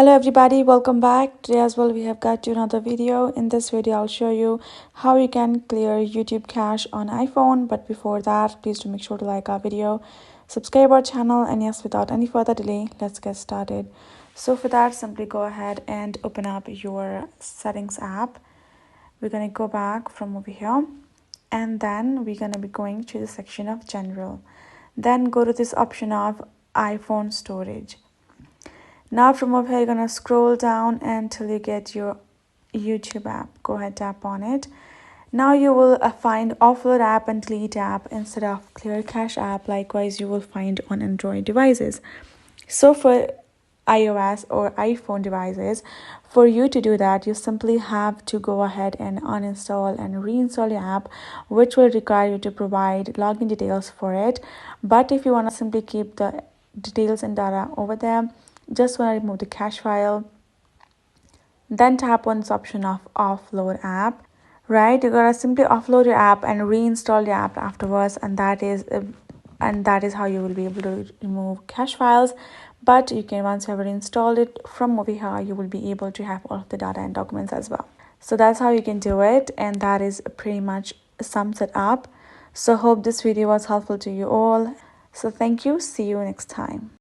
Hello everybody, welcome back. Today as well we have got to another video. In this video I'll show you how you can clear YouTube cache on iPhone. But before that, please do make sure to like our video, subscribe our channel, and yes, without any further delay, let's get started. So for that, simply go ahead and open up your settings app. We're going to go back from over here, and then we're going to be going to the section of general. Then go to this option of iPhone storage. Now from over here, you're going to scroll down until you get your YouTube app. Go ahead, tap on it. Now you will find Offload App and Delete App instead of Clear Cache app. Likewise, you will find on Android devices. So for iOS or iPhone devices, for you to do that, you simply have to go ahead and uninstall and reinstall your app, which will require you to provide login details for it. But if you want to simply keep the details and data over there, just want to remove the cache file, then tap on this option of Offload App. Right, you're gonna simply offload your app and reinstall your app afterwards, and that is how you will be able to remove cache files. But you can, once you have installed it from over here, you will be able to have all of the data and documents as well. So that's how you can do it, and that is pretty much sums it up. So hope this video was helpful to you all. So thank you, see you next time.